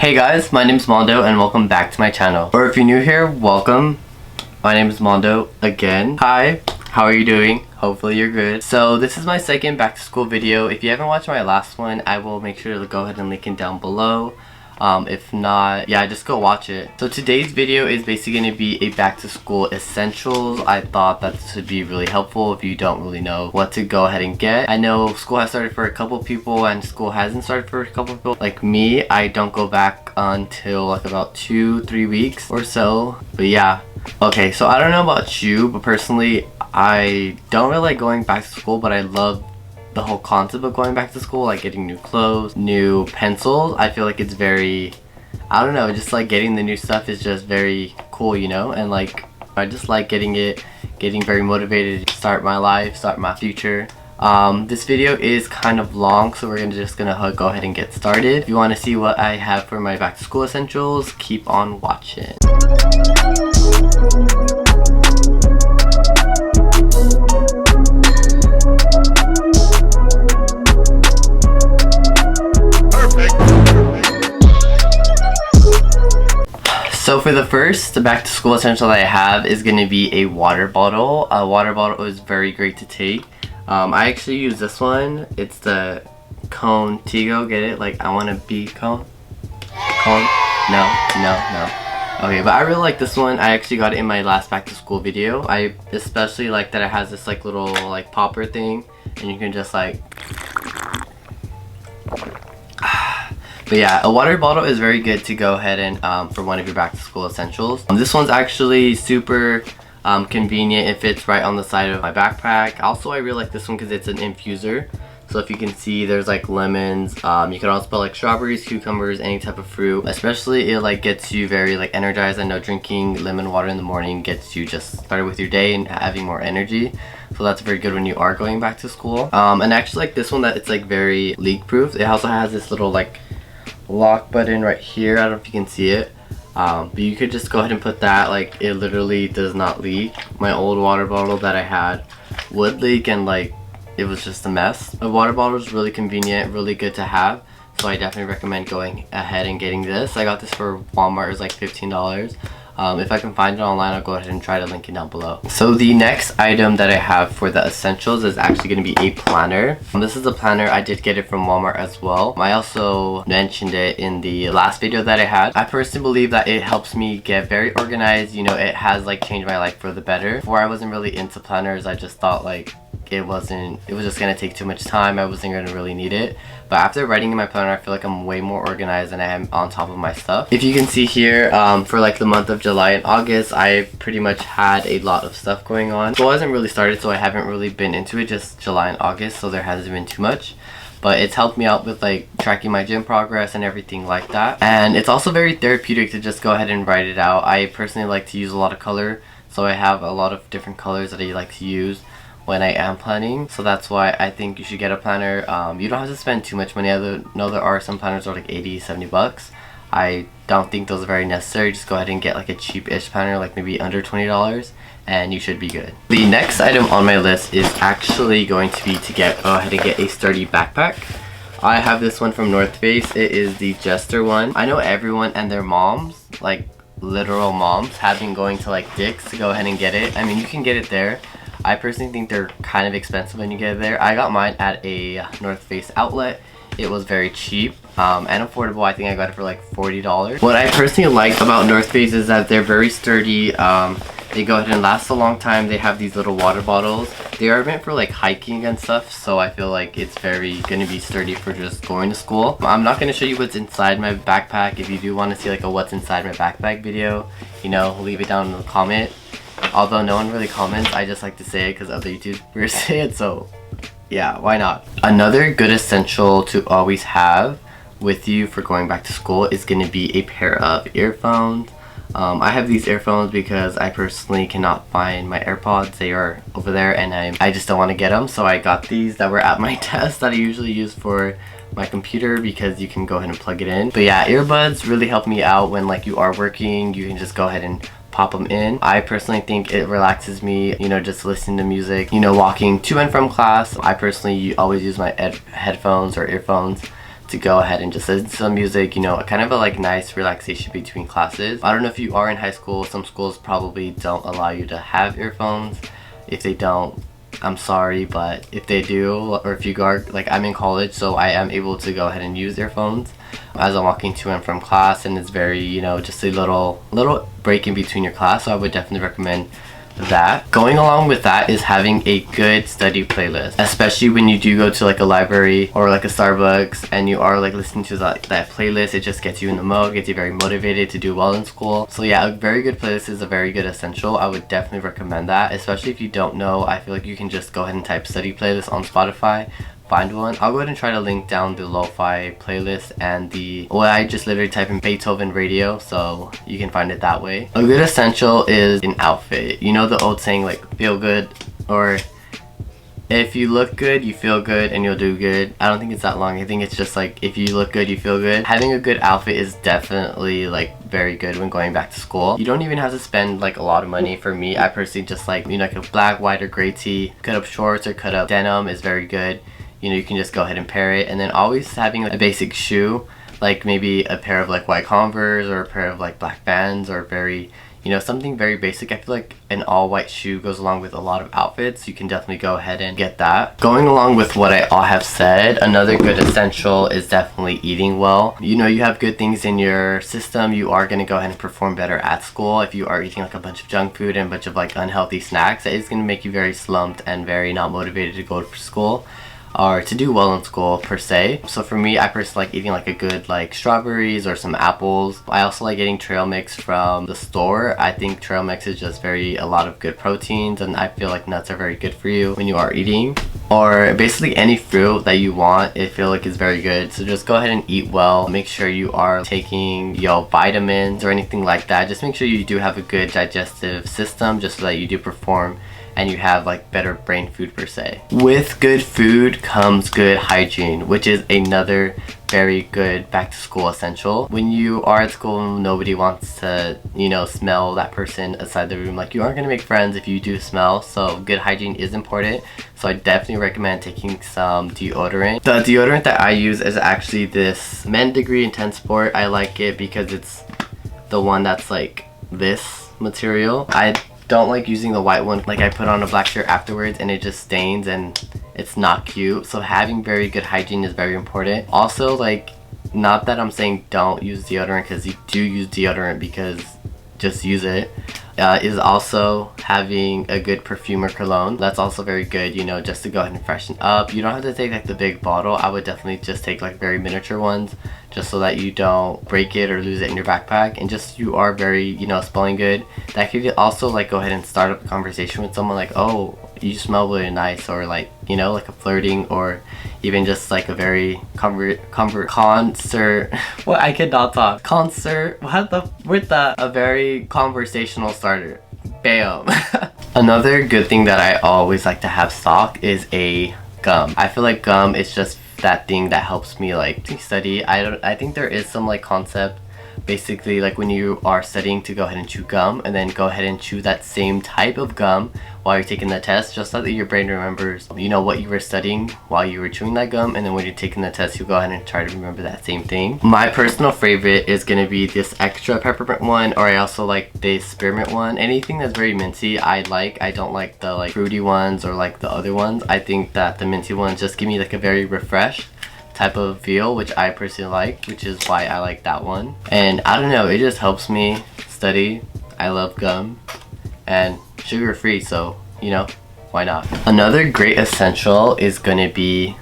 Hey guys, my name is Mondo and welcome back to my channel. Or if you're new here, welcome. My name is Mondo again. Hi, how are you doing? Hopefully you're good. So this is my second back to school video. If you haven't watched my last one, I will make sure to go ahead and link it down below. If not, yeah, just go watch it. So today's video is basically going to be a back to school essentials. I thought that this would be really helpful if you don't really know what to go ahead and get. I know school has started for a couple people and school hasn't started for a couple people. Like me, I don't go back until like about 2-3 weeks or so. But yeah. Okay, so I don't know about you, but personally, I don't really like going back to school, but I love the whole concept of going back to school, like getting new clothes, new pencils. I feel like it's very, I don't know, just like getting the new stuff is just very cool, you know? And like, I just like getting very motivated to start my life, start my future. This video is kind of long, so we're just gonna go ahead and get started. If you want to see what I have for my back to school essentials, keep on watching. So for the first back to school essential that I have is going to be a water bottle. A water bottle is very great to take. I actually use this one. It's the Cone Tigo. Get it? Like, I want to be cone? Cone? No. Okay, but I really like this one. I actually got it in my last back to school video. I especially like that it has this like little like popper thing, and you can just like. But yeah, a water bottle is very good to go ahead and for one of your back to school essentials. This one's actually super convenient. It fits right on the side of my backpack. Also, I really like this one because it's an infuser. So if you can see, there's like lemons. You can also put like strawberries, cucumbers, any type of fruit. Especially it like gets you very like energized. I know drinking lemon water in the morning gets you just started with your day and having more energy. So that's very good when you are going back to school. And actually like this one, that it's like very leak proof. It also has this little like lock button right here. I don't know if you can see it, but you could just go ahead and put that. Like, it literally does not leak. My old water bottle that I had would leak, and like it was just a mess. A water bottle is really convenient, really good to have, so I definitely recommend going ahead and getting this. I got this for Walmart. It was like $15. If I can find it online, I'll go ahead and try to link it down below. So the next item that I have for the essentials is actually going to be a planner. This is a planner. I did get it from Walmart as well. I also mentioned it in the last video that I had. I personally believe that it helps me get very organized. You know, it has like changed my life for the better. Before, I wasn't really into planners. I just thought like it was just gonna take too much time. I wasn't gonna really need it. But after writing in my planner, I feel like I'm way more organized and I am on top of my stuff. If you can see here, for like the month of July and August, I pretty much had a lot of stuff going on. School hasn't really started, so I haven't really been into it, just July and August, so there hasn't been too much. But it's helped me out with like tracking my gym progress and everything like that. And it's also very therapeutic to just go ahead and write it out. I personally like to use a lot of color, so I have a lot of different colors that I like to use when I am planning. So that's why I think you should get a planner. You don't have to spend too much money. I know there are some planners that are like 80-70 bucks. I don't think those are very necessary. Just go ahead and get like a cheap-ish planner, like maybe under $20, and you should be good. The next item on my list is actually going to be to go ahead and get a sturdy backpack. I have this one from North Face. It is the Jester one. I know everyone and their moms, like literal moms, have been going to like Dick's to go ahead and get it. I mean, you can get it there. I personally think they're kind of expensive when you get it there. I got mine at a North Face outlet. It was very cheap and affordable. I think I got it for like $40. What I personally like about North Face is that they're very sturdy. They go ahead and last a long time. They have these little water bottles. They are meant for like hiking and stuff, so I feel like it's very gonna be sturdy for just going to school. I'm not gonna show you what's inside my backpack. If you do want to see like a what's inside my backpack video, you know, leave it down in the comment. Although no one really comments, I just like to say it because other YouTubers say it, so yeah, why not? Another good essential to always have with you for going back to school is going to be a pair of earphones. I have these earphones because I personally cannot find my AirPods. They are over there and I just don't want to get them, so I got these that were at my desk that I usually use for my computer because you can go ahead and plug it in. But yeah, earbuds really help me out when like you are working. You can just go ahead and pop them in. I personally think it relaxes me, you know, just listening to music, you know, walking to and from class. I personally always use my headphones or earphones to go ahead and just listen to some music, you know, kind of a like nice relaxation between classes. I don't know if you are in high school, some schools probably don't allow you to have earphones. If they don't, I'm sorry, but if they do, or if you go, like I'm in college, so I am able to go ahead and use earphones as I'm walking to and from class, and it's very, you know, just a little break in between your class, so I would definitely recommend that. Going along with that is having a good study playlist, especially when you do go to like a library or like a Starbucks and you are like listening to that playlist. It just gets you in the mode, gets you very motivated to do well in school. So yeah, a very good playlist is a very good essential. I would definitely recommend that, especially if you don't know. I feel like you can just go ahead and type study playlist on Spotify, find one. I'll go ahead and try to link down the lo-fi playlist and I just literally type in Beethoven radio, so you can find it that way. A good essential is an outfit. You know the old saying like feel good, or if you look good you feel good and you'll do good. I don't think it's that long. I think it's just like if you look good you feel good. Having a good outfit is definitely like very good when going back to school. You don't even have to spend like a lot of money. For me, I personally just like, you know, like a black, white, or gray tee, cut up shorts or cut up denim is very good. You know, you can just go ahead and pair it, and then always having a basic shoe, like maybe a pair of like white Converse or a pair of like black Vans, or very, you know, something very basic. I feel like an all white shoe goes along with a lot of outfits. You can definitely go ahead and get that. Going along with what I all have said, another good essential is definitely eating well. You know, you have good things in your system, you are going to go ahead and perform better at school. If you are eating like a bunch of junk food and a bunch of like unhealthy snacks, that is going to make you very slumped and very not motivated to go to school or to do well in school per se. So for me, I personally like eating like a good like strawberries or some apples. I also like getting trail mix from the store. I think trail mix is just a lot of good proteins, and I feel like nuts are very good for you when you are eating. Or basically any fruit that you want, I feel like is very good. So just go ahead and eat well. Make sure you are taking your vitamins or anything like that. Just make sure you do have a good digestive system, just so that you do perform and you have like better brain food per se. With good food comes good hygiene, which is another very good back to school essential. When you are at school, nobody wants to, you know, smell that person outside the room. Like, you aren't gonna make friends if you do smell, so good hygiene is important. So I definitely recommend taking some deodorant. The deodorant that I use is actually this Men Degree Intense Sport. I like it because it's the one that's like this material. I don't like using the white one. Like, I put on a black shirt afterwards and it just stains and it's not cute. So having very good hygiene is very important. Also, like, not that I'm saying don't use deodorant, because you do use deodorant, because just use it. Is also having a good perfume or cologne. That's also very good, you know, just to go ahead and freshen up. You don't have to take like the big bottle. I would definitely just take like very miniature ones, just so that you don't break it or lose it in your backpack, and just you are very, you know, smelling good. That could also like go ahead and start up a conversation with someone, like, oh, you smell really nice, or like, you know, like a flirting, or even just like a very concert what, I cannot talk, concert, a very conversational starter. Bam. Another good thing that I always like to have stock is a gum. I feel like gum is just that thing that helps me like study. I think there is some like concept, basically like when you are studying, to go ahead and chew gum, and then go ahead and chew that same type of gum while you're taking the test, just so that your brain remembers, you know, what you were studying while you were chewing that gum, and then when you're taking the test, you go ahead and try to remember that same thing. My personal favorite is gonna be this extra peppermint one, or I also like the spearmint one. Anything that's very minty I like. I don't like the like fruity ones or like the other ones. I think that the minty ones just give me like a very refreshed type of feel, which I personally like, which is why I like that one. And I don't know, it just helps me study. I love gum and sugar free, so you know, why not? Another great essential is gonna be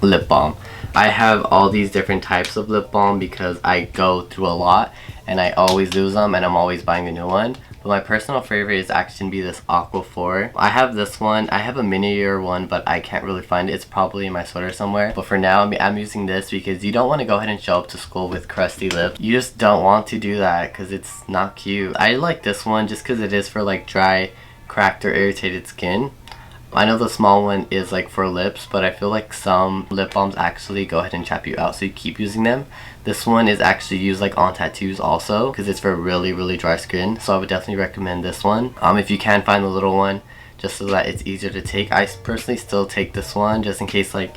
lip balm. I have all these different types of lip balm because I go through a lot and I always lose them, and I'm always buying a new one. But my personal favorite is actually gonna be this Aqua 4. I have this one. I have a miniature one, but I can't really find it. It's probably in my sweater somewhere. But for now, I'm using this because you don't want to go ahead and show up to school with crusty lips. You just don't want to do that because it's not cute. I like this one just because it is for like dry, cracked, or irritated skin. I know the small one is like for lips, but I feel like some lip balms actually go ahead and chap you out, so you keep using them. This one is actually used like on tattoos also, because it's for really dry skin, so I would definitely recommend this one. If you can find the little one, just so that it's easier to take. I personally still take this one just in case like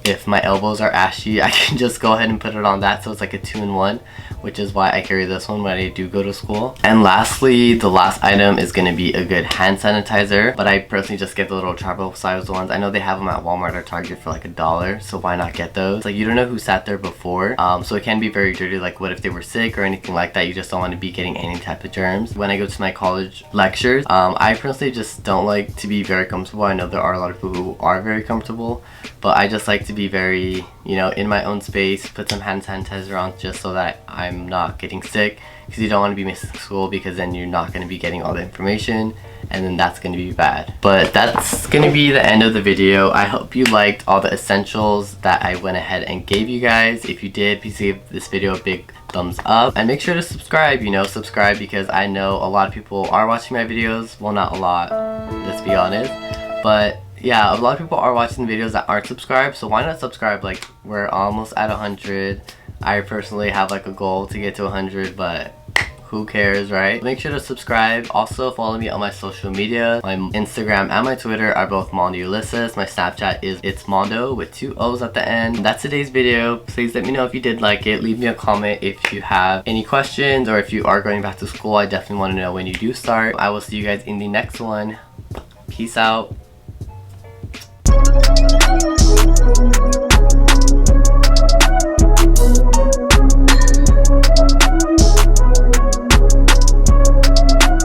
if my elbows are ashy, I can just go ahead and put it on that, so it's like a 2-in-1, which is why I carry this one when I do go to school. And lastly, the last item is going to be a good hand sanitizer, but I personally just get the little travel size ones. I know they have them at Walmart or Target for like $1, so why not get those? Like, you don't know who sat there before, so it can be very dirty. Like, what if they were sick or anything like that? You just don't want to be getting any type of germs. When I go to my college lectures, I personally just don't like to be very comfortable. I know there are a lot of people who are very comfortable, but I just like to be very, you know, in my own space, put some hand sanitizer on just so that I'm not getting sick, because you don't want to be missing school, because then you're not going to be getting all the information, and then that's going to be bad. But that's going to be the end of the video. I hope you liked all the essentials that I went ahead and gave you guys. If you did, please give this video a big thumbs up, and make sure to subscribe. You know, subscribe, because I know a lot of people are watching my videos. Well, not a lot, let's be honest, but yeah, a lot of people are watching the videos that aren't subscribed, so why not subscribe? Like, we're almost at 100. I personally have like a goal to get to 100, but who cares, right? Make sure to subscribe. Also, follow me on my social media. My Instagram and my Twitter are both mandoulysses. My Snapchat is itsmandoo with 2 O's at the end. That's today's video. Please let me know if you did like it. Leave me a comment if you have any questions, or if you are going back to school. I definitely want to know when you do start. I will see you guys in the next one. Peace out.